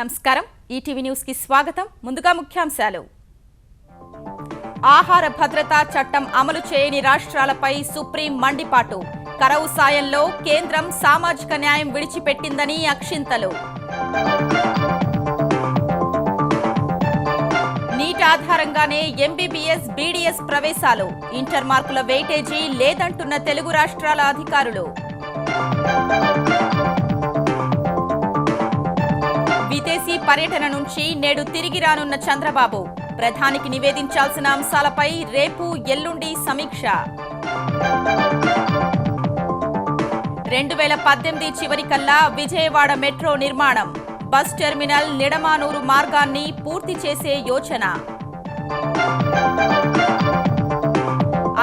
నమస్కారం ETV news కి స్వాగతం ముందుగా ముఖ్యాంశాలు ఆహార భద్రతా చట్టం అమలు చేయని రాష్ట్రాలపై సుప్రీం మండిపాటు కరవు సాయంలో కేంద్రం సామాజిక న్యాయం విడిచిపెట్టిందని అక్షింతలు నీట్ ఆధారంగానే ఎంబీబీఎస్ బీడీఎస్ ప్రవేశాలు ఇంటర్ మార్కుల వెయిటేజీ లేదంటున్న తెలుగు రాష్ట్రాల అధికారులు విదేశీ పర్యటన నుంచి నేడు తిరిగి రానున్న చంద్రబాబు ప్రధానికి నివేదించాల్సిన అంశాలపై రేపు ఎల్లుండి సమీక్ష 2018 చివరికల్లా విజయవాడ మెట్రో నిర్మాణం బస్ టెర్మినల్ నిడమానూరు మార్గాన్ని పూర్తి చేసే యోచన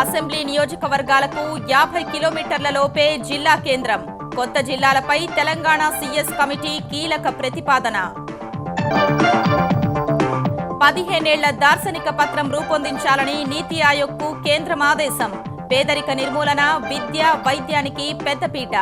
అసెంబ్లీ నియోజకవర్గాలకు 50 కిలోమీటర్ల లోపే జిల్లా కేంద్రం కొత్త జిల్లాలపై తెలంగాణ సీఎస్ కమిటీ కీలక ప్రతిపాదన 15 ఏళ్ల దార్శనిక పత్రం రూపొందించాలని నీతి ఆయోగ్కు కేంద్రం ఆదేశం పేదరిక నిర్మూలన విద్య వైద్యానికి పెద్దపీట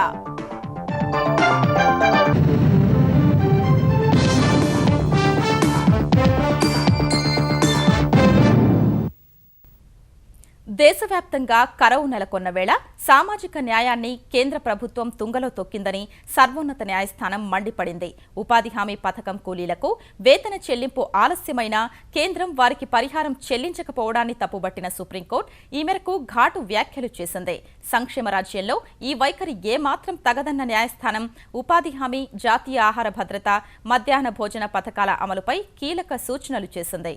దేశవ్యాప్తంగా కరవు నెలకొన్న వేళ సామాజిక న్యాయాన్ని కేంద్ర ప్రభుత్వం తుంగలో తొక్కిందని సర్వోన్నత న్యాయస్థానం మండిపడింది. ఉపాధి హామీ పథకం కూలీలకు వేతన చెల్లింపు ఆలస్యమైనా కేంద్రం వారికి పరిహారం చెల్లించకపోవడాన్ని తప్పుబట్టిన సుప్రీంకోర్టు ఈ మేరకు ఘాటు వ్యాఖ్యలు చేసింది. సంక్షేమ రాజ్యంలో ఈ వైఖరి ఏమాత్రం తగదన్న న్యాయస్థానం ఉపాధి హామీ, జాతీయ ఆహార భద్రత, మధ్యాహ్న భోజన పథకాల అమలుపై కీలక సూచనలు చేసింది.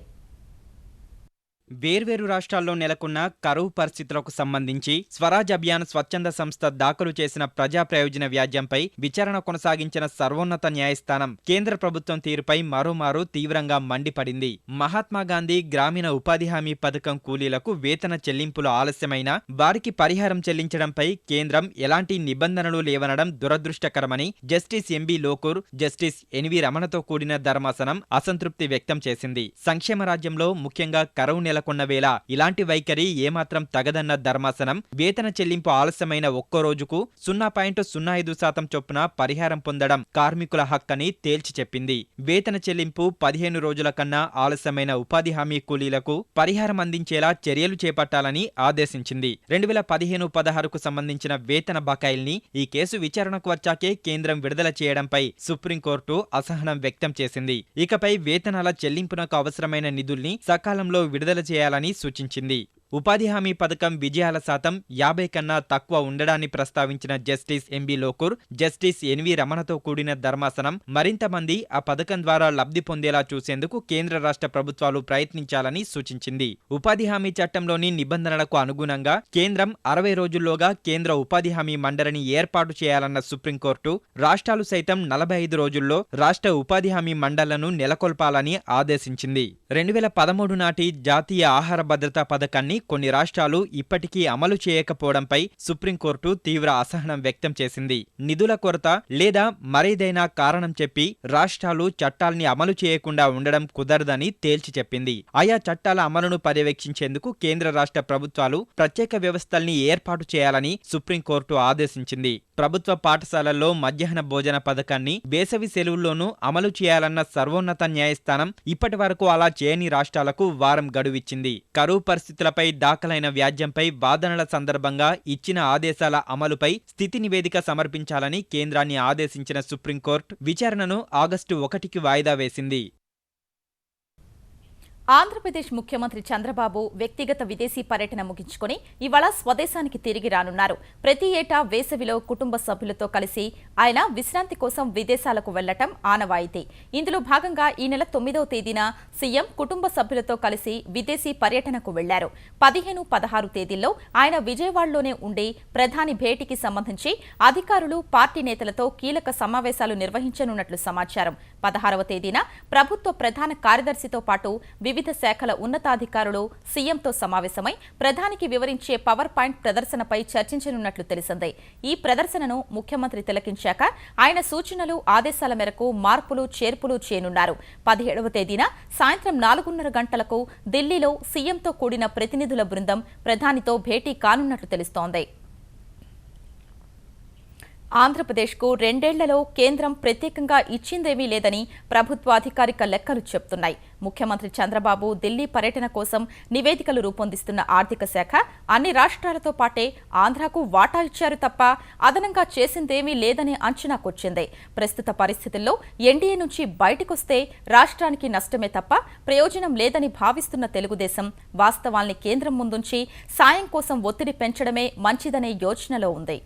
వేర్వేరు రాష్ట్రాల్లో నెలకొన్న కరువు పరిస్థితులకు సంబంధించి స్వరాజ్ అభియాన్ స్వచ్ఛంద సంస్థ దాఖలు చేసిన ప్రజా ప్రయోజన వ్యాజ్యంపై విచారణ కొనసాగించిన సర్వోన్నత న్యాయస్థానం కేంద్ర ప్రభుత్వం తీరుపై మరోమారు తీవ్రంగా మండిపడింది. మహాత్మాగాంధీ గ్రామీణ ఉపాధి హామీ పథకం కూలీలకు వేతన చెల్లింపులు ఆలస్యమైన వారికి పరిహారం చెల్లించడంపై కేంద్రం ఎలాంటి నిబంధనలు లేవనడం దురదృష్టకరమని justice MB Lokur, justice NV రమణతో కూడిన ధర్మాసనం అసంతృప్తి వ్యక్తం చేసింది. సంక్షేమ రాజ్యంలో ముఖ్యంగా కరువు నెలకొన్న వేళ ఇలాంటి వైఖరి ఏమాత్రం తగదన్న ధర్మాసనం వేతన చెల్లింపు ఆలస్యమైన ఒక్కో రోజుకు 0.05% చొప్పున పరిహారం పొందడం కార్మికుల హక్కని తేల్చి చెప్పింది. వేతన చెల్లింపు 15 రోజుల కన్నా ఆలస్యమైన ఉపాధి హామీ కూలీలకు పరిహారం అందించేలా చర్యలు చేపట్టాలని ఆదేశించింది. 2015-16కు సంబంధించిన వేతన బకాయిల్ని ఈ కేసు విచారణకు వచ్చాకే కేంద్రం విడుదల చేయడంపై సుప్రీంకోర్టు అసహనం వ్యక్తం చేసింది. ఇకపై వేతనాల చెల్లింపునకు అవసరమైన నిధుల్ని సకాలంలో విడుదల చేయాలని సూచించింది. ఉపాధి హామీ పథకం విజయాల శాతం 50 కన్నా తక్కువ ఉండడాన్ని ప్రస్తావించిన justice MB Lokur, justice NV రమణతో కూడిన ధర్మాసనం మరింత మంది ఆ పథకం ద్వారా లబ్ధి పొందేలా చూసేందుకు కేంద్ర రాష్ట్ర ప్రభుత్వాలు ప్రయత్నించాలని సూచించింది. ఉపాధి హామీ చట్టంలోని నిబంధనలకు అనుగుణంగా కేంద్రం 60 రోజుల్లోగా కేంద్ర ఉపాధి హామీ మండలిని ఏర్పాటు చేయాలన్న సుప్రీంకోర్టు రాష్ట్రాలు సైతం 45 రోజుల్లో రాష్ట్ర ఉపాధి హామీ మండళ్లను నెలకొల్పాలని ఆదేశించింది. 2013 నాటి జాతీయ ఆహార భద్రతా పథకాన్ని కొన్ని రాష్ట్రాలు ఇప్పటికీ అమలు చేయకపోవడంపై సుప్రీంకోర్టు తీవ్ర అసహనం వ్యక్తం చేసింది. నిధుల కొరత లేదా మరేదైనా కారణం చెప్పి రాష్ట్రాలు చట్టాల్ని అమలు చేయకుండా ఉండడం కుదరదని తేల్చి చెప్పింది. ఆయా చట్టాల అమలును పర్యవేక్షించేందుకు కేంద్ర రాష్ట్ర ప్రభుత్వాలు ప్రత్యేక వ్యవస్థల్ని ఏర్పాటు చేయాలని సుప్రీంకోర్టు ఆదేశించింది. ప్రభుత్వ పాఠశాలల్లో మధ్యాహ్న భోజన పథకాన్ని వేసవి సెలవుల్లోనూ అమలు చేయాలన్న సర్వోన్నత న్యాయస్థానం ఇప్పటి వరకు అలా చేయని రాష్ట్రాలకు వారం గడువిచ్చింది. కరువు పరిస్థితులపై దాఖలైన వ్యాజ్యంపై వాదనల సందర్భంగా ఇచ్చిన ఆదేశాల అమలుపై స్థితి నివేదిక సమర్పించాలని కేంద్రాన్ని ఆదేశించిన సుప్రీంకోర్టు విచారణను ఆగస్టు 1కి వాయిదా వేసింది. ఆంధ్రప్రదేశ్ ముఖ్యమంత్రి చంద్రబాబు వ్యక్తిగత విదేశీ పర్యటన ముగించుకుని ఇవాళ స్వదేశానికి తిరిగి రానున్నారు. ప్రతి ఏటా వేసవిలో కుటుంబ సభ్యులతో కలిసి ఆయన విశ్రాంతి కోసం విదేశాలకు వెళ్లటం ఆనవాయితీ. ఇందులో భాగంగా ఈ నెల 9వ తేదీన సీఎం కుటుంబ సభ్యులతో కలిసి విదేశీ పర్యటనకు వెళ్లారు. 15, 16 తేదీల్లో ఆయన విజయవాడలోనే ఉండి ప్రధాని భేటీకి సంబంధించి అధికారులు, పార్టీ నేతలతో కీలక సమావేశాలు నిర్వహించనున్నట్లు సమాచారం. 16వ తేదీన ప్రభుత్వ ప్రధాన కార్యదర్శితో పాటు వివిధ శాఖల ఉన్నతాధికారులు సీఎంతో సమావేశమై ప్రధానికి వివరించే పవర్ పాయింట్ ప్రదర్శనపై చర్చించనున్నట్లు తెలిసింది. ఈ ప్రదర్శనను ముఖ్యమంత్రి తిలకించాక ఆయన సూచనలు, ఆదేశాల మేరకు మార్పులు, చేర్పులు చేయనున్నారు. 17వ తేదీన సాయంత్రం 4:30 గంటలకు ఢిల్లీలో సీఎంతో కూడిన ప్రతినిధుల బృందం ప్రధానితో భేటీ కానున్నట్లు తెలుస్తోంది. ఆంధ్రప్రదేశ్కు 2 ఏళ్లలో కేంద్రం ప్రత్యేకంగా ఇచ్చిందేమీ లేదని ప్రభుత్వ అధికారిక లెక్కలు చెబుతున్నాయి. ముఖ్యమంత్రి చంద్రబాబు ఢిల్లీ పర్యటన కోసం నివేదికలు రూపొందిస్తున్న ఆర్థిక శాఖ అన్ని రాష్ట్రాలతో పాటే ఆంధ్రాకు వాటా ఇచ్చారు తప్ప అదనంగా చేసిందేమీ లేదని అంచనాకొచ్చింది. ప్రస్తుత పరిస్థితుల్లో ఎన్డీఏ నుంచి బయటకొస్తే రాష్ట్రానికి నష్టమే తప్ప ప్రయోజనం లేదని భావిస్తున్న తెలుగుదేశం వాస్తవాల్ని కేంద్రం ముందుంచి సాయం కోసం ఒత్తిడి పెంచడమే మంచిదనే యోచనలో ఉంది.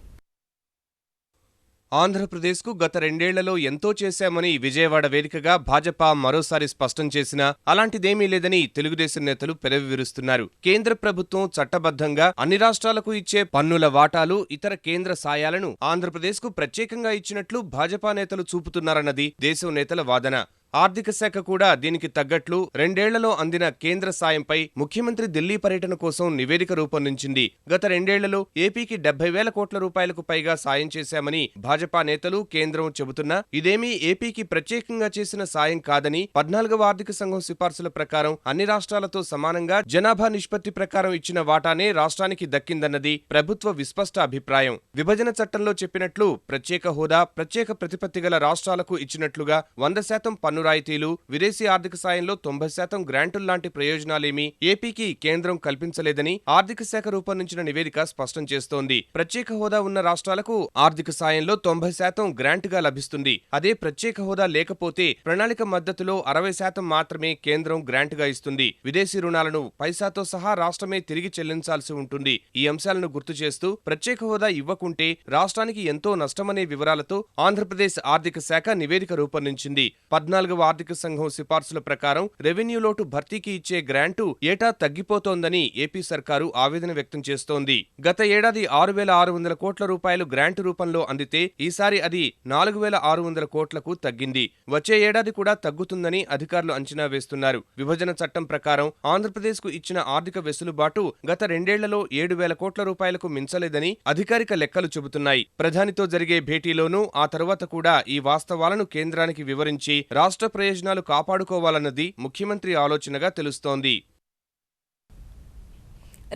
ఆంధ్రప్రదేశ్కు గత 2 ఏళ్లలో ఎంతో చేశామని విజయవాడ వేదికగా భాజపా మరోసారి స్పష్టం చేసినా అలాంటిదేమీ లేదని తెలుగుదేశం నేతలు పెదవివిరుస్తున్నారు. కేంద్ర ప్రభుత్వం చట్టబద్ధంగా అన్ని రాష్ట్రాలకు ఇచ్చే పన్నుల వాటాలు, ఇతర కేంద్ర సాయాలను ఆంధ్రప్రదేశ్కు ప్రత్యేకంగా ఇచ్చినట్లు భాజపా నేతలు చూపుతున్నారన్నది దేశం నేతల వాదన. ఆర్థిక శాఖ కూడా దీనికి తగ్గట్లు 2 ఏళ్లలో అందిన కేంద్ర సాయంపై ముఖ్యమంత్రి ఢిల్లీ పర్యటన కోసం నివేదిక రూపొందించింది. గత 2 ఏళ్లలో ఏపీకి 70,000 కోట్ల రూపాయలకు పైగా సాయం చేశామని భాజపా నేతలు, కేంద్రం చెబుతున్నా ఇదేమీ ఏపీకి ప్రత్యేకంగా చేసిన సాయం కాదని 14వ ఆర్థిక సంఘం సిఫార్సుల ప్రకారం అన్ని రాష్ట్రాలతో సమానంగా జనాభా నిష్పత్తి ప్రకారం ఇచ్చిన వాటానే రాష్ట్రానికి దక్కిందన్నది ప్రభుత్వ విస్పష్ట అభిప్రాయం. విభజన చట్టంలో చెప్పినట్లు ప్రత్యేక హోదా, ప్రత్యేక ప్రతిపత్తి గల రాష్ట్రాలకు ఇచ్చినట్లుగా 100% పన్ను రాయితీలు, విదేశీ ఆర్థిక సాయంలో 90% గ్రాంటుల్లాంటి ప్రయోజనాలేమీ ఏపీకి కేంద్రం కల్పించలేదని ఆర్థిక శాఖ రూపొందించిన నివేదిక స్పష్టం చేస్తోంది. ప్రత్యేక హోదా ఉన్న రాష్ట్రాలకు ఆర్థిక సాయంలో 90% గ్రాంట్గా లభిస్తుంది. అదే ప్రత్యేక హోదా లేకపోతే ప్రణాళిక మద్దతులో 60% మాత్రమే కేంద్రం గ్రాంట్గా ఇస్తుంది. విదేశీ రుణాలను పైసాతో సహా రాష్ట్రమే తిరిగి చెల్లించాల్సి ఉంటుంది. ఈ అంశాలను గుర్తు చేస్తూ ప్రత్యేక హోదా ఇవ్వకుంటే రాష్ట్రానికి ఎంతో నష్టమనే వివరాలతో ఆంధ్రప్రదేశ్ ఆర్థిక శాఖ నివేదిక రూపొందించింది. 14వ ఆర్థిక సంఘం సిఫార్సుల ప్రకారం రెవెన్యూ లోటు భర్తీకి ఇచ్చే గ్రాంటు ఏటా తగ్గిపోతోందని ఏపీ సర్కారు ఆవేదన వ్యక్తం చేస్తోంది. గత ఏడాది 6,600 కోట్ల రూపాయలు గ్రాంటు రూపంలో అందితే ఈసారి అది 4,600 కోట్లకు తగ్గింది. వచ్చే ఏడాది కూడా తగ్గుతుందని అధికారులు అంచనా వేస్తున్నారు. విభజన చట్టం ప్రకారం ఆంధ్రప్రదేశ్కు ఇచ్చిన ఆర్థిక వెసులుబాటు గత 2 ఏళ్లలో 7,000 కోట్ల రూపాయలకు మించలేదని అధికారిక లెక్కలు చెబుతున్నాయి. ప్రధానితో జరిగే భేటీలోనూ ఆ తరువాత కూడా ఈ వాస్తవాలను కేంద్రానికి వివరించి రాష్ట్ర ప్రయోజనాలు కాపాడుకోవాలన్నది ముఖ్యమంత్రి ఆలోచనగా తెలుస్తోంది.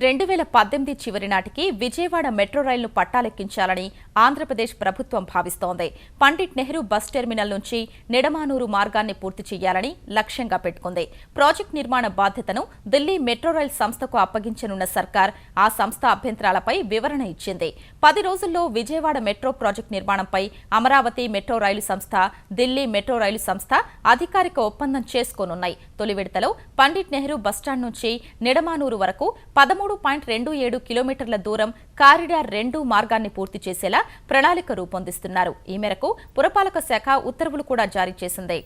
2018 చివరి నాటికి విజయవాడ మెట్రో రైలును పట్టాలెక్కించాలని ఆంధ్రప్రదేశ్ ప్రభుత్వం భావిస్తోంది. పండిట్ నెహ్రూ బస్ టెర్మినల్ నుంచి నిడమానూరు మార్గాన్ని పూర్తి చేయాలని లక్ష్యంగా పెట్టుకుంది. ప్రాజెక్టు నిర్మాణ బాధ్యతను ఢిల్లీ మెట్రో రైల్ సంస్థకు అప్పగించనున్న సర్కార్ ఆ సంస్థ అభ్యంతరాలపై వివరణ ఇచ్చింది. 10 రోజుల్లో విజయవాడ మెట్రో ప్రాజెక్టు నిర్మాణంపై అమరావతి మెట్రో రైలు సంస్థ, ఢిల్లీ మెట్రో రైలు సంస్థ అధికారిక ఒప్పందం చేసుకోనున్నాయి. తొలి విడతలో పండిట్ నెహ్రూ బస్టాండ్ నుంచి నిడమానూరు వరకు 13.27 కిలోమీటర్ల దూరం కారిడార్ 2 మార్గాన్ని పూర్తి చేసేలా ప్రణాళిక రూపొందిస్తున్నారు. ఈ మేరకు పురపాలక శాఖ ఉత్తర్వులు కూడా జారీ చేసింది.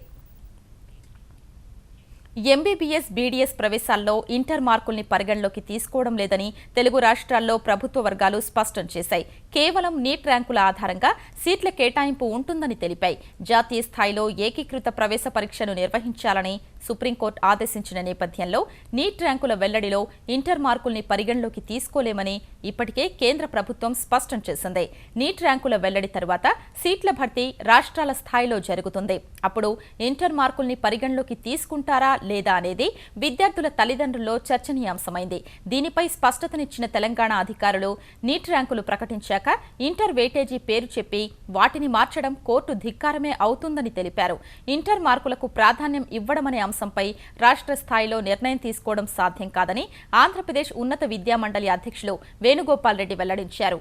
ఎంబీబీఎస్, బీడీఎస్ ప్రవేశాల్లో ఇంటర్ మార్కుల్ని పరిగణలోకి తీసుకోవడం లేదని తెలుగు రాష్ట్రాల్లో ప్రభుత్వ వర్గాలు స్పష్టం చేశాయి. కేవలం నీట్ ర్యాంకుల ఆధారంగా సీట్ల కేటాయింపు ఉంటుందని తెలిపాయి. జాతీయ స్థాయిలో ఏకీకృత ప్రవేశ పరీక్షను నిర్వహించాలని సుప్రీంకోర్టు ఆదేశించిన నేపథ్యంలో నీట్ ర్యాంకుల వెల్లడిలో ఇంటర్ మార్కుల్ని పరిగణలోకి తీసుకోలేమని ఇప్పటికే కేంద్ర ప్రభుత్వం స్పష్టం చేసింది. నీట్ ర్యాంకుల వెల్లడి తర్వాత సీట్ల భర్తీ రాష్ట్రాల స్థాయిలో జరుగుతుంది. అప్పుడు ఇంటర్ మార్కుల్ని పరిగణలోకి తీసుకుంటారా లేదా అనేది విద్యార్థుల తల్లిదండ్రుల్లో చర్చనీయాంశమైంది. దీనిపై స్పష్టతనిచ్చిన తెలంగాణ అధికారులు నీట్ ర్యాంకులు ప్రకటించాక ఇంటర్ వెయిటేజీ పేరు చెప్పి వాటిని మార్చడం కోర్టు ధిక్కారమే అవుతుందని తెలిపారు. ఇంటర్ మార్కులకు ప్రాధాన్యం ఇవ్వడమనే అంశంపై రాష్ట్ర స్థాయిలో నిర్ణయం తీసుకోవడం సాధ్యం కాదని ఆంధ్రప్రదేశ్ ఉన్నత విద్యామండలి అధ్యక్షులు వేణుగోపాల్ రెడ్డి వెల్లడించారు.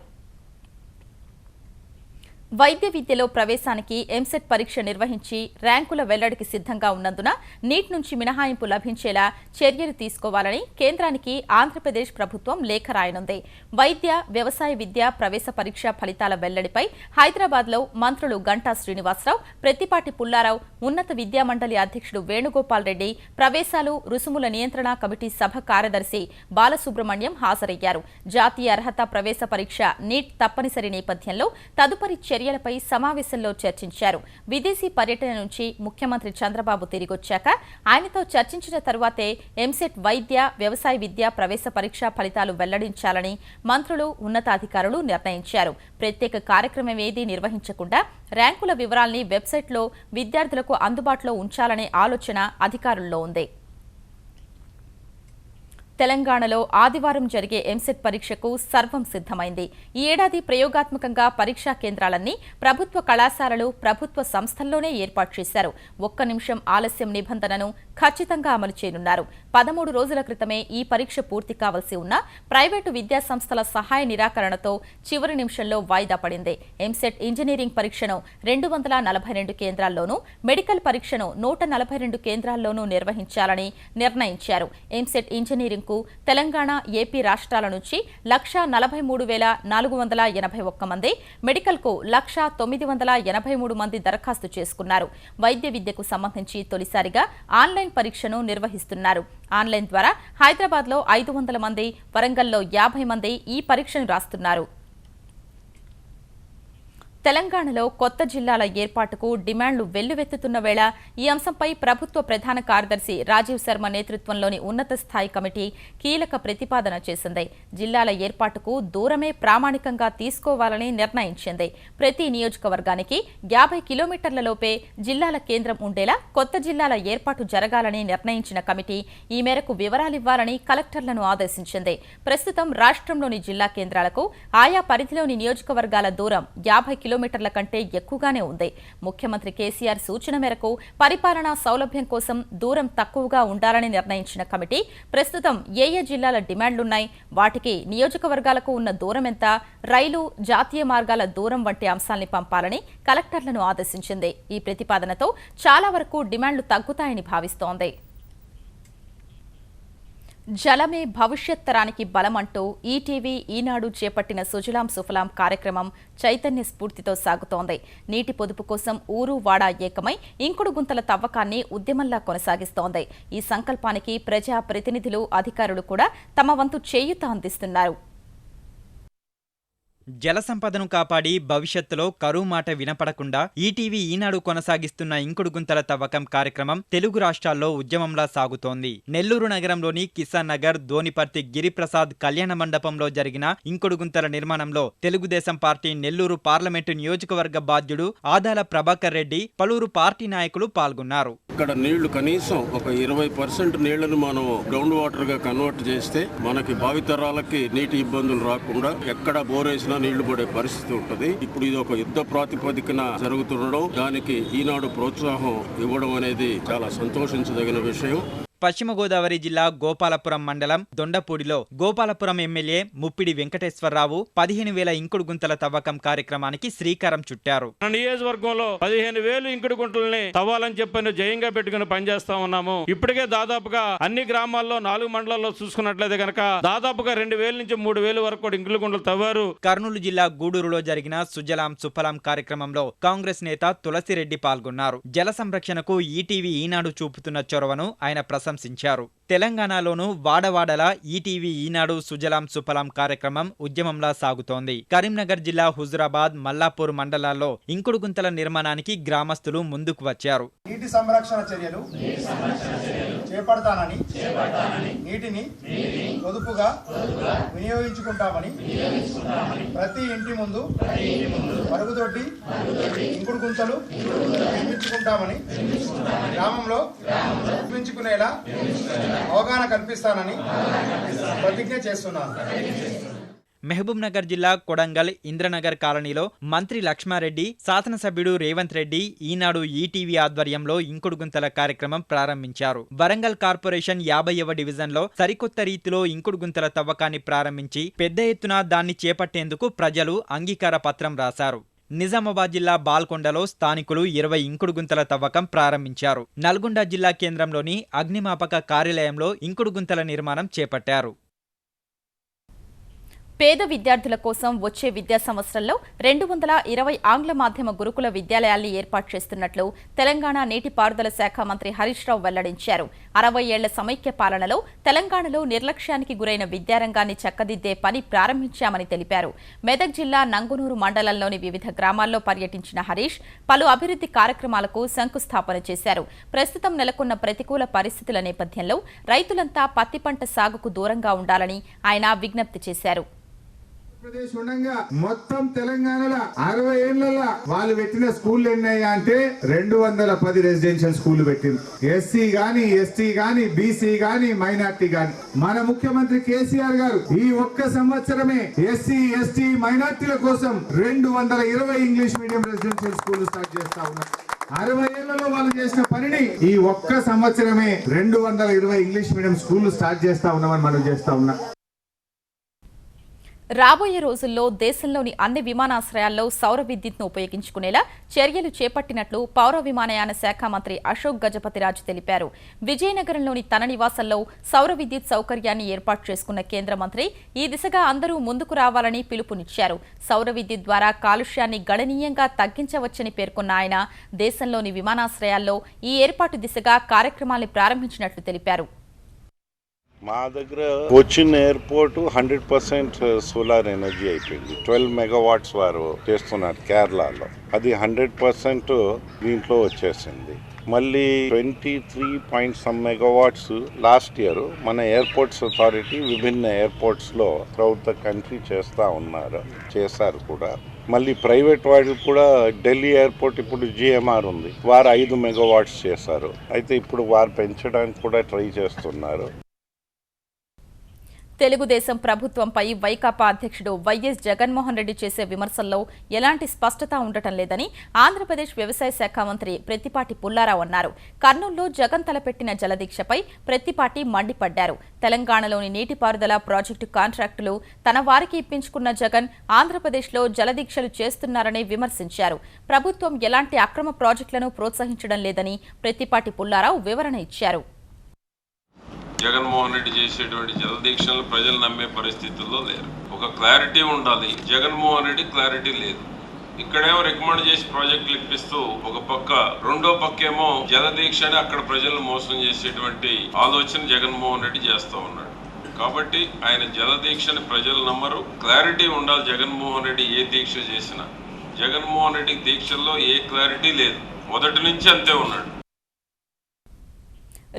వైద్య విద్యలో ప్రవేశానికి ఎంసెట్ పరీక్ష నిర్వహించి ర్యాంకుల వెల్లడికి సిద్ధంగా ఉన్నందున నీట్ నుంచి మినహాయింపు లభించేలా చర్యలు తీసుకోవాలని కేంద్రానికి ఆంధ్రప్రదేశ్ ప్రభుత్వం లేఖ రాయనుంది. వైద్య, వ్యవసాయ విద్య ప్రవేశ పరీక్ష ఫలితాల వెల్లడిపై హైదరాబాద్లో మంత్రులు గంటా శ్రీనివాసరావు, ప్రత్తిపాటి పుల్లారావు, ఉన్నత విద్యామండలి అధ్యక్షుడు వేణుగోపాల్ రెడ్డి, ప్రవేశాలు, రుసుముల నియంత్రణ కమిటీ సభ కార్యదర్శి బాలసుబ్రహ్మణ్యం హాజరయ్యారు. జాతీయ అర్హత ప్రవేశ పరీక్ష నీట్ తప్పనిసరి నేపథ్యంలో తదుపరి చర్యలపై సమావేశంలో చర్చించారు. విదేశీ పర్యటన నుంచి ముఖ్యమంత్రి చంద్రబాబు తిరిగొచ్చాక ఆయనతో చర్చించిన తరువాతే ఎంసెట్ వైద్య, వ్యవసాయ విద్య ప్రవేశ పరీక్ష ఫలితాలు వెల్లడించాలని మంత్రులు, ఉన్నతాధికారులు నిర్ణయించారు. ప్రత్యేక కార్యక్రమం ఏదీ నిర్వహించకుండా ర్యాంకుల వివరాల్ని వెబ్సైట్లో విద్యార్థులకు అందుబాటులో ఉంచాలనే ఆలోచన అధికారుల్లో ఉంది. తెలంగాణలో ఆదివారం జరిగే ఎంసెట్ పరీక్షకు సర్వం సిద్ధమైంది. ఈ ఏడాది ప్రయోగాత్మకంగా పరీక్షా కేంద్రాలన్నీ ప్రభుత్వ కళాశాలలు, ప్రభుత్వ సంస్థల్లోనే ఏర్పాటు చేశారు. 1 నిమిషం ఆలస్యం నిబంధనను ఖచ్చితంగా అమలు చేయనున్నారు. 13 రోజుల క్రితమే ఈ పరీక్ష పూర్తి కావాల్సి ఉన్న ప్రైవేటు విద్యాసంస్థల సహాయ నిరాకరణతో చివరి నిమిషంలో వాయిదా పడింది. ఎంసెట్ ఇంజనీరింగ్ పరీక్షను 242 కేంద్రాల్లోనూ, మెడికల్ పరీక్షను 142 కేంద్రాల్లోనూ నిర్వహించాలని నిర్ణయించారు. ఎంసెట్ ఇంజనీరింగ్ కు తెలంగాణ, ఏపీ రాష్ట్రాల నుంచి 1,43,481 మంది, మెడికల్ కు 1,983 మంది దరఖాస్తు చేసుకున్నారు. వైద్య విద్యకు సంబంధించి తొలిసారిగా ఆన్లైన్ పరీక్షను నిర్వహిస్తున్నారు. ఆన్లైన్ ద్వారా హైదరాబాద్లో 500 మంది, వరంగల్లో 50 మంది ఈ పరీక్షను రాస్తున్నారు. తెలంగాణలో కొత్త జిల్లాల ఏర్పాటుకు డిమాండ్లు వెల్లువెత్తుతున్న వేళ ఈ అంశంపై ప్రభుత్వ ప్రధాన కార్యదర్శి రాజీవ్ శర్మ నేతృత్వంలోని ఉన్నత స్థాయి కమిటీ కీలక ప్రతిపాదన చేసింది. జిల్లాల ఏర్పాటుకు దూరమే ప్రామాణికంగా తీసుకోవాలని నిర్ణయించింది. ప్రతి నియోజకవర్గానికి 50 కిలోమీటర్లలోపే జిల్లాల కేంద్రం ఉండేలా కొత్త జిల్లాల ఏర్పాటు జరగాలని నిర్ణయించిన కమిటీ ఈ మేరకు వివరాలివ్వాలని కలెక్టర్లను ఆదేశించింది. ప్రస్తుతం రాష్ట్రంలోని జిల్లా కేంద్రాలకు ఆయా పరిధిలోని నియోజకవర్గాల దూరం 50 కిలోమీటర్ల కంటే ఎక్కువగానే ఉంది. ముఖ్యమంత్రి కేసీఆర్ సూచన మేరకు పరిపాలనా సౌలభ్యం కోసం దూరం తక్కువగా ఉండాలని నిర్ణయించిన కమిటీ ప్రస్తుతం ఏ జిల్లాల డిమాండ్లున్నాయి, వాటికి నియోజకవర్గాలకు ఉన్న దూరం ఎంత, రైలు, జాతీయ మార్గాల దూరం వంటి అంశాల్ని పంపాలని కలెక్టర్లను ఆదేశించింది. ఈ ప్రతిపాదనతో చాలా వరకు డిమాండ్లు తగ్గుతాయని భావిస్తోంది. జలమే భవిష్యత్ తరానికి బలమంటూ ఈటీవీ, ఈనాడు చేపట్టిన సుజలాం సుఫలాం కార్యక్రమం చైతన్య స్ఫూర్తితో సాగుతోంది. నీటి పొదుపు కోసం ఊరు వాడా ఏకమై ఇంకుడు గుంతల తవ్వకాన్ని ఉద్యమంలా కొనసాగిస్తోంది. ఈ సంకల్పానికి ప్రజా ప్రతినిధులు, అధికారులు కూడా తమ వంతు చేయూత అందిస్తున్నారు. జల సంపదను కాపాడి భవిష్యత్తులో కరువు మాట వినపడకుండా ఈటీవీ, ఈనాడు కొనసాగిస్తున్న ఇంకుడు గుంతల తవ్వకం కార్యక్రమం తెలుగు రాష్ట్రాల్లో ఉద్యమంలా సాగుతోంది. నెల్లూరు నగరంలోని కిసాన్ నగర్, దోనిపర్తి గిరిప్రసాద్ కళ్యాణ మండపంలో జరిగిన ఇంకుడు గుంతల నిర్మాణంలో తెలుగుదేశం పార్టీ నెల్లూరు పార్లమెంటు నియోజకవర్గ బాధ్యుడు ఆదాల ప్రభాకర్ రెడ్డి, పలువురు పార్టీ నాయకులు పాల్గొన్నారు. ఇక్కడ నీళ్లు కనీసం ఒక 20% నీళ్లను మనం గ్రౌండ్ వాటర్ గా కన్వర్ట్ చేస్తే మనకి భావితరాలకి నీటి ఇబ్బందులు రాకుండా ఎక్కడ బోరేసిన నీళ్లు పడే పరిస్థితి ఉంటుంది. ఇప్పుడు ఇది ఒక యుద్ధ ప్రాతిపదికన జరుగుతుండడం, దానికి ఈనాడు ప్రోత్సాహం ఇవ్వడం అనేది చాలా సంతోషించదగిన విషయం. పశ్చిమ గోదావరి జిల్లా గోపాలపురం మండలం దొండపూడిలో గోపాలపురం ఎమ్మెల్యే ముప్పిడి వెంకటేశ్వరరావు 15,000 ఇంకుడు గుంతల తవ్వకం కార్యక్రమానికి శ్రీకారం చుట్టారు. మన నియోజకవర్గంలో 15,000 ఇంకుడు గుంటలని తవ్వాలని చెప్పి జయంగా పెట్టుకుని పనిచేస్తా ఉన్నాము. ఇప్పటికే దాదాపుగా అన్ని గ్రామాల్లో 4 మండలాల్లో చూసుకున్నట్లయితే కనుక దాదాపుగా 2,000 నుంచి 3,000 వరకు కూడా ఇంకుడు గుంటలు తవ్వారు. కర్నూలు జిల్లా గూడూరులో జరిగిన సుజలాం సుఫలాం కార్యక్రమంలో కాంగ్రెస్ నేత తులసిరెడ్డి పాల్గొన్నారు. జల సంరక్షణకు ఈటీవీ, ఈనాడు చూపుతున్న చొరవను ఆయన ప్రశంసించారు. తెలంగాణలోనూ వాడవాడలా ఈటీవీ, ఈనాడు సుజలాం సుఫలాం కార్యక్రమం ఉద్యమంలా సాగుతోంది. కరీంనగర్ జిల్లా హుజురాబాద్, మల్లాపూర్ మండలాల్లో ఇంకుడు గుంతల నిర్మాణానికి గ్రామస్తులు ముందుకు వచ్చారు. నీటి సంరక్షణ చర్యలు చేపడతానని, నీటిని పొదుపుగా వినియోగించుకుంటామని, ప్రతి ఇంటి ముందు మరుగుదొడ్డి, ఇంకుడు గుంతలు నిర్మించుకుంటామని, గ్రామంలో నిర్మించుకునేలా అవగాహన కల్పిస్తానని ప్రతిజ్ఞ చేస్తున్నాను. మహబూబ్ నగర్ జిల్లా కొడంగల్ ఇంద్రనగర్ కాలనీలో మంత్రి లక్ష్మారెడ్డి, శాసనసభ్యుడు రేవంత్ రెడ్డి ఈనాడు, ఈటీవీ ఆధ్వర్యంలో ఇంకుడు గుంతల కార్యక్రమం ప్రారంభించారు. వరంగల్ కార్పొరేషన్ 50వ డివిజన్లో సరికొత్త రీతిలో ఇంకుడు గుంతల తవ్వకాన్ని ప్రారంభించి పెద్ద ఎత్తున దాన్ని చేపట్టేందుకు ప్రజలు అంగీకార పత్రం రాశారు. నిజామాబాద్ జిల్లా బాల్కొండలో స్థానికులు 20 ఇంకుడు గుంతల తవ్వకం ప్రారంభించారు. నల్గొండ జిల్లా కేంద్రంలోని అగ్నిమాపక కార్యాలయంలో ఇంకుడు గుంతల నిర్మాణం చేపట్టారు. పేద విద్యార్థుల కోసం వచ్చే విద్యా సంవత్సరంలో 220 ఆంగ్ల మాధ్యమ గురుకుల విద్యాలయాల్ని ఏర్పాటు చేస్తున్నట్లు తెలంగాణ నీటిపారుదల శాఖ మంత్రి హరీష్ రావు వెల్లడించారు. 60 ఏళ్ల సమైక్య పాలనలో తెలంగాణలో నిర్లక్ష్యానికి గురైన విద్యారంగాన్ని చక్కదిద్దే పని ప్రారంభించామని తెలిపారు. మెదక్ జిల్లా నంగునూరు మండలంలోని వివిధ గ్రామాల్లో పర్యటించిన హరీష్ పలు అభివృద్ధి కార్యక్రమాలకు శంకుస్థాపన చేశారు. ప్రస్తుతం నెలకొన్న ప్రతికూల పరిస్థితుల నేపథ్యంలో రైతులంతా పత్తి పంట సాగుకు దూరంగా ఉండాలని ఆయన విజ్ఞప్తి చేశారు. ఆంధ్రప్రదేశ్ ఉండగా మొత్తం తెలంగాణలో 60 ఏళ్లలో వాళ్ళు పెట్టిన స్కూల్ ఎన్నయ్యా అంటే 210 రెసిడెన్షియల్ స్కూల్ పెట్టింది. ఎస్సీ గాని, ఎస్టీ గాని, బీసీ గాని, మైనార్టీ గాని. మన ముఖ్యమంత్రి కేసీఆర్ గారు ఈ ఒక్క సంవత్సరమే ఎస్సీ, ఎస్టీ, మైనార్టీల కోసం 220 English medium residential school start చేస్తా ఉన్నారు. 60 ఏళ్లలో వాళ్ళు చేసిన పనిని ఈ ఒక్క సంవత్సరమే 220 ఇంగ్లీష్ మీడియం స్కూల్ స్టార్ట్ చేస్తా ఉన్నామని మనం చేస్తా ఉన్నాం. రాబోయే రోజుల్లో దేశంలోని అన్ని విమానాశ్రయాల్లో సౌర విద్యుత్ను ఉపయోగించుకునేలా చర్యలు చేపట్టినట్లు పౌర విమానయాన శాఖ మంత్రి అశోక్ గజపతిరాజు తెలిపారు. విజయనగరంలోని తన నివాసంలో సౌర విద్యుత్ సౌకర్యాన్ని ఏర్పాటు చేసుకున్న కేంద్ర మంత్రి ఈ దిశగా అందరూ ముందుకు రావాలని పిలుపునిచ్చారు. సౌర విద్యుత్ ద్వారా కాలుష్యాన్ని గణనీయంగా తగ్గించవచ్చని పేర్కొన్న ఆయన దేశంలోని విమానాశ్రయాల్లో ఈ ఏర్పాటు దిశగా కార్యక్రమాన్ని ప్రారంభించినట్లు తెలిపారు. మా దగ్గర కొచ్చిన్ ఎయిర్పోర్ట్ 100% సోలార్ ఎనర్జీ అయిపోయింది. 12 మెగావాట్స్ వారు చేస్తున్నారు కేరళలో. అది 100% దీంట్లో వచ్చేసింది. మళ్ళీ 23 మెగావాట్స్ లాస్ట్ ఇయర్ మన ఎయిర్పోర్ట్స్ అథారిటీ విభిన్న ఎయిర్పోర్ట్స్లో త్రౌట్ ద కంట్రీ చేశారు కూడా. మళ్ళీ ప్రైవేట్ వాళ్ళు కూడా ఢిల్లీ ఎయిర్పోర్ట్ ఇప్పుడు GMR ఉంది, వారు 5 మెగావాట్స్ చేశారు. అయితే ఇప్పుడు వారు పెంచడానికి కూడా ట్రై చేస్తున్నారు. తెలుగుదేశం ప్రభుత్వంపై వైకాపా అధ్యక్షుడు వైఎస్ జగన్మోహన్ రెడ్డి చేసే విమర్శల్లో ఎలాంటి స్పష్టత ఉండటం లేదని ఆంధ్రప్రదేశ్ వ్యవసాయ శాఖ మంత్రి ప్రత్తిపాటి పుల్లారావు అన్నారు. కర్నూలులో జగన్ తలపెట్టిన జలదీక్షపై ప్రత్తిపాటి మండిపడ్డారు. తెలంగాణలోని నీటిపారుదల ప్రాజెక్టు కాంట్రాక్టులు తన వారికి ఇప్పించుకున్న జగన్ ఆంధ్రప్రదేశ్లో జలదీక్షలు చేస్తున్నారని విమర్శించారు. ప్రభుత్వం ఎలాంటి అక్రమ ప్రాజెక్టులను ప్రోత్సహించడం లేదని ప్రత్తిపాటి పుల్లారావు వివరణ ఇచ్చారు. జగన్మోహన్ రెడ్డి చేసేటువంటి జలదీక్షలు ప్రజలు నమ్మే పరిస్థితుల్లో లేరు. ఒక క్లారిటీ ఉండాలి. జగన్మోహన్ రెడ్డి క్లారిటీ లేదు. ఇక్కడేమో రికమెండ్ చేసి ప్రాజెక్టులు ఇప్పిస్తూ ఒక పక్క, రెండో పక్కేమో జలదీక్షని అక్కడ ప్రజలను మోసం చేసేటువంటి ఆలోచన జగన్మోహన్ రెడ్డి చేస్తూ ఉన్నాడు. కాబట్టి ఆయన జలదీక్షని ప్రజలు నమ్మరు. క్లారిటీ ఉండాలి. జగన్మోహన్ రెడ్డి ఏ దీక్ష చేసినా జగన్మోహన్ రెడ్డి దీక్షల్లో ఏ క్లారిటీ లేదు. మొదటి నుంచి అంతే ఉన్నాడు.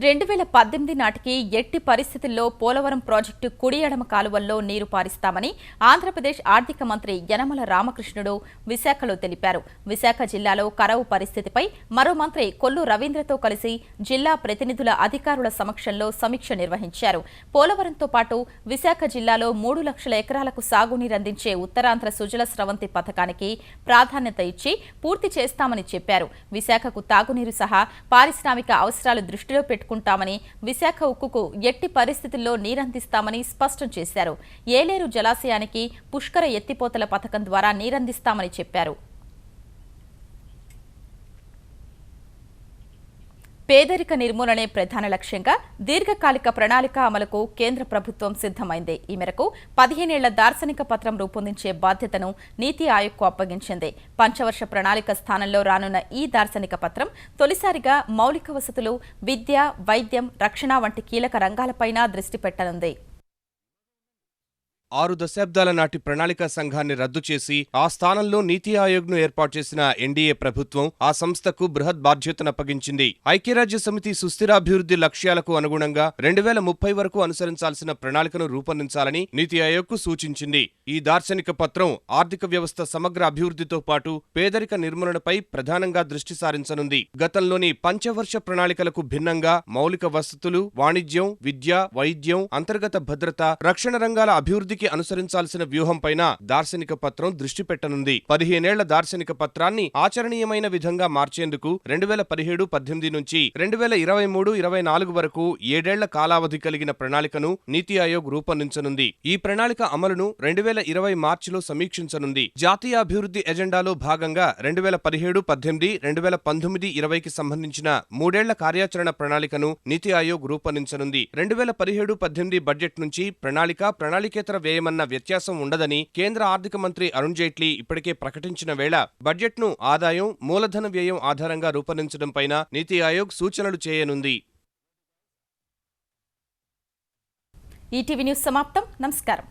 2018 నాటికి ఎట్టి పరిస్థితుల్లో పోలవరం ప్రాజెక్టు కుడి ఎడమ కాలువల్లో నీరు పారిస్తామని ఆంధ్రప్రదేశ్ ఆర్థిక మంత్రి యనమల రామకృష్ణుడు విశాఖలో తెలిపారు. విశాఖ జిల్లాలో కరవు పరిస్థితిపై మరో మంత్రి కొల్లు రవీంద్రతో కలిసి జిల్లా ప్రతినిధుల అధికారుల సమక్షంలో సమీక్ష నిర్వహించారు. పోలవరంతో పాటు విశాఖ జిల్లాలో 3 లక్షల ఎకరాలకు సాగునీరందించే ఉత్తరాంధ్ర సుజల స్రవంతి పథకానికి ప్రాధాన్యత ఇచ్చి పూర్తి చేస్తామని చెప్పారు. విశాఖకు తాగునీరు సహా పారిశ్రామిక అవసరాలు దృష్టిలో పెట్టుకుంటామని, విశాఖ ఉక్కుకు ఎట్టి పరిస్థితుల్లో నీరందిస్తామని స్పష్టం చేశారు. ఏలేరు జలాశయానికి పుష్కర ఎత్తిపోతల పథకం ద్వారా నీరందిస్తామని చెప్పారు. పేదరిక నిర్మూలనే ప్రధాన లక్ష్యంగా దీర్ఘకాలిక ప్రణాళిక అమలుకు కేంద్ర ప్రభుత్వం సిద్ధమైంది. ఈ మేరకు 15 ఏళ్ల దార్శనిక పత్రం రూపొందించే బాధ్యతను నీతి ఆయోగ్కు అప్పగించింది. పంచవర్ష ప్రణాళిక స్థానంలో రానున్న ఈ దార్శనిక పత్రం తొలిసారిగా మౌలిక వసతులు, విద్య, వైద్యం, రక్షణ వంటి కీలక రంగాలపైన దృష్టి పెట్టనుంది. 6 దశాబ్దాల నాటి ప్రణాళికా సంఘాన్ని రద్దు చేసి ఆ స్థానంలో నీతి ఆయోగ్ను ఏర్పాటు చేసిన ఎన్డీఏ ప్రభుత్వం ఆ సంస్థకు బృహత్ బాధ్యతను అప్పగించింది. ఐక్యరాజ్య సమితి సుస్థిరాభివృద్ధి లక్ష్యాలకు అనుగుణంగా 2030 వరకు అనుసరించాల్సిన ప్రణాళికను రూపొందించాలని నీతి ఆయోగ్కు సూచించింది. ఈ దార్శనిక పత్రం ఆర్థిక వ్యవస్థ సమగ్ర అభివృద్ధితో పాటు పేదరిక నిర్మూలనపై ప్రధానంగా దృష్టి సారించనుంది. గతంలోని పంచవర్ష ప్రణాళికలకు భిన్నంగా మౌలిక వసతులు, వాణిజ్యం, విద్య, వైద్యం, అంతర్గత భద్రత, రక్షణ రంగాల అభివృద్ధికి అనుసరించాల్సిన వ్యూహంపైన దార్శనిక పత్రం దృష్టి పెట్టనుంది. 15 ఏళ్ల దార్శనిక పత్రాన్ని ఆచరణీయమైన విధంగా మార్చేందుకు 2017-18 నుంచి 2023-24 వరకు 7 ఏళ్ల కాలావధి కలిగిన ప్రణాళికను నీతి ఆయోగ్ రూపొందించనుంది. ఈ ప్రణాళిక అమలును 2020 మార్చిలో సమీక్షించనుంది. జాతీయ అభివృద్ధి ఎజెండాలో భాగంగా 2017-18, 2019-20కి సంబంధించిన 3 ఏళ్ల కార్యాచరణ ప్రణాళికను నీతి ఆయోగ్ రూపొందించనుంది. 2017-18 బడ్జెట్ నుంచి ప్రణాళికేతర వ్యయమన్న వ్యత్యాసం ఉండదని కేంద్ర ఆర్థిక మంత్రి అరుణ్ జైట్లీ ఇప్పటికే ప్రకటించిన వేళ బడ్జెట్ను ఆదాయం, మూలధన వ్యయం ఆధారంగా రూపొందించడంపైన నీతి ఆయోగ్ సూచనలు చేయనుంది. ఈటీవీ న్యూస్ సమాప్తం. నమస్కారం.